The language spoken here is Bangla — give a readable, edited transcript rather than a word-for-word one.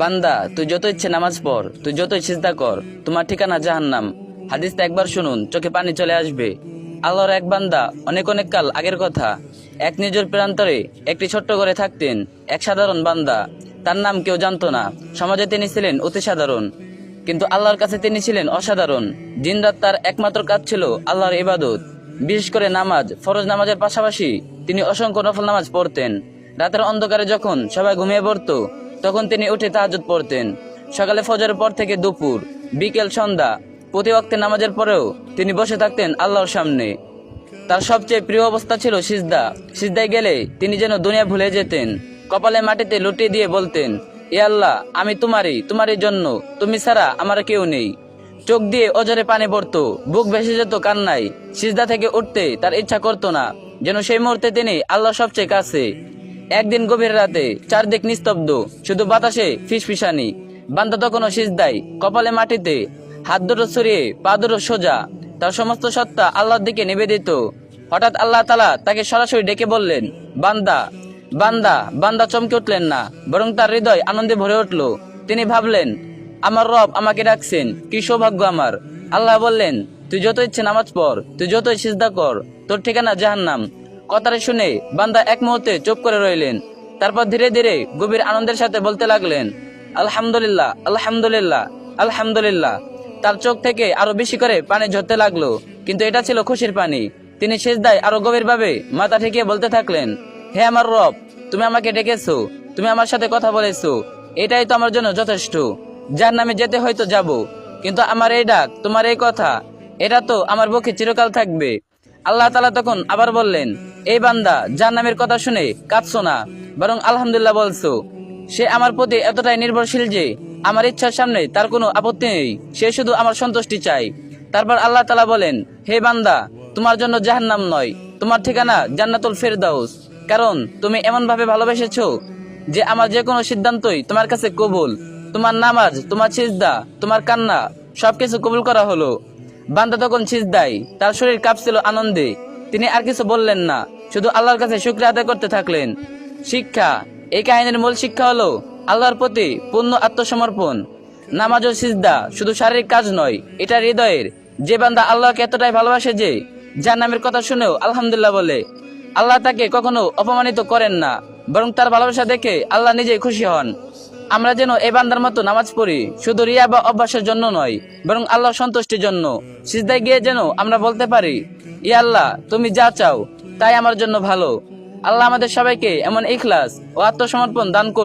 বান্দা, তুই যত ইচ্ছে নামাজ পড়, তুই যতই সিজদা কর, তোমার ঠিকানা জাহান্নাম। হাদিসটা একবার শুনুন, চোখে পানি চলে আসবে। আল্লাহর এক বান্দা অনেক অনেক কাল আগের কথা, এক নিজের প্রান্তরে একটি ছোট্ট ঘরে থাকতেন এক সাধারণ বান্দা। তার নাম কেউ জানতো না। সমাজে তিনি ছিলেন অতি সাধারণ, কিন্তু আল্লাহর কাছে তিনি ছিলেন অসাধারণ। দিনরাত তার একমাত্র কাজ ছিল আল্লাহর ইবাদত। বিশেষ করে নামাজ, ফরজ নামাজের পাশাপাশি তিনি অসংখ্য নফল নামাজ পড়তেন। রাতের অন্ধকারে যখন সবাই ঘুমিয়ে পড়তো, তখন তিনি উঠে তাহাজ্জুদ পড়তেন। সকালে ফজরের পর থেকে দুপুর, বিকেল, সন্ধ্যা, প্রতি ওয়াক্তে নামাজের পরেও তিনি বসে থাকতেন আল্লাহর সামনে। তার সবচেয়ে প্রিয় অবস্থা ছিল সিজদা। সিজদায় গেলে তিনি যেন দুনিয়া ভুলে যেতেন। কপালে মাটিতে লুটিয়ে দিয়ে বলতেন, এ আল্লাহ, আমি তোমারই জন্য, তুমি ছাড়া আমার কেউ নেই। চোখ দিয়ে অজরে পানি পড়তো, বুক ভেসে যেত কান্নায়। সিজদা থেকে উঠতে তার ইচ্ছা করতো না, যেন সেই মুহূর্তে তিনি আল্লাহ সবচেয়ে কাছে। একদিন গভীর রাতে চারদিক নিস্তব্ধ, শুধু বাতাসে ফিসফিসানি। বান্দা তখনও সিজদায়, কপালে মাটিতে, হাত দুটো ছড়িয়ে পা দুটো সোজা, তার সমস্ত সত্তা আল্লাহর দিকে নিবেদিত। হঠাৎ আল্লাহ তাআলা তাকে সরাসরি ডেকে বললেন, বান্দা। বান্দা বান্দা চমকে উঠলেন না, বরং তার হৃদয় আনন্দে ভরে উঠল। তিনি ভাবলেন, আমার রব আমাকে ডাকছেন, কি সৌভাগ্য আমার। আল্লাহ বললেন, তুই যত ইচ্ছে নামাজ পড়, তুই যতই সিজদা কর, তোর ঠিকানা জাহান্নাম। কথাটা শুনে বান্দা এক মুহূর্তে চুপ করে রইলেন। তারপর ধীরে ধীরে গভীর আনন্দের সাথে বলতে লাগলেন, আলহামদুলিল্লাহ, আলহামদুলিল্লাহ, আলহামদুলিল্লাহ। তার চোখ থেকে আরো বেশি করে পানি ঝরতে লাগলো, কিন্তু এটা ছিল খুশির পানি। তিনি সিজদায় আরো গভীরভাবে মাথা ঠেকিয়ে বলতে থাকলেন, হে আমার রব, তুমি আমাকে ডেকেছো, তুমি আমার সাথে কথা বলেছো, এটাই তো আমার জন্য যথেষ্ট। যার নামে যেতে হয়তো যাব, কিন্তু আমার এই ডাক, তোমার এই কথা, এটা তো আমার পক্ষে চিরকাল থাকবে। আল্লাহ তাআলা তখন আবার বললেন, এই বান্দা, যার নামের কথা শুনে কাঁদছো না, বরং আলহামদুলিল্লাহ বলছো, সে আমার প্রতি এতটাই নির্ভরশীল যে আমার ইচ্ছার সামনে তার কোনো আপত্তি নেই, সে শুধু আমার সন্তুষ্টি চাই। তারপর আল্লাহ তাআলা বলেন, হে বান্দা, তোমার জন্য জাহান্নাম নয়, তোমার ঠিকানা জান্নাতুল ফেরদাউস। কারণ তুমি এমন ভাবে ভালোবেসেছো যে আমার যে কোনো সিদ্ধান্তই তোমার কাছে কবুল। তোমার নামাজ, তোমার সিজদা, তোমার কান্না, সবকিছু কবুল করা হলো। বান্দা তখন সিজদায়, তার শরীর কাঁপছিল আনন্দে। তিনি আর কিছু বললেন না, শুধু আল্লাহর কাছে শুকরিয়া আদায় করতে থাকলেন। শিক্ষা, এই কাহিনীর মূল শিক্ষা হলো আল্লাহর প্রতি পূর্ণ আত্মসমর্পণ। নামাজ ও সিজদা শুধু শারীরিক কাজ নয়, এটা হৃদয়ের। যে বান্দা আল্লাহকে এতটাই ভালোবাসে যে যার নামের কথা শুনেও আলহামদুলিল্লাহ বলে, আল্লাহ তাকে কখনো অপমানিত করেন না, বরং তার ভালোবাসা দেখে আল্লাহ নিজেই খুশি হন। আমরা যেন এই বান্দার মতো নামাজ পড়ি, শুধু রিয়া বা অভ্যাসের জন্য নয়, বরং আল্লাহর সন্তুষ্টির জন্য। সিজদায় গিয়ে যেন আমরা বলতে পারি, ইয়া আল্লাহ, তুমি যা চাও তাই আমার জন্য ভালো। আল্লাহ আমাদের সবাইকে এমন ইখলাস ও আত্মসমর্পণ দান করুন।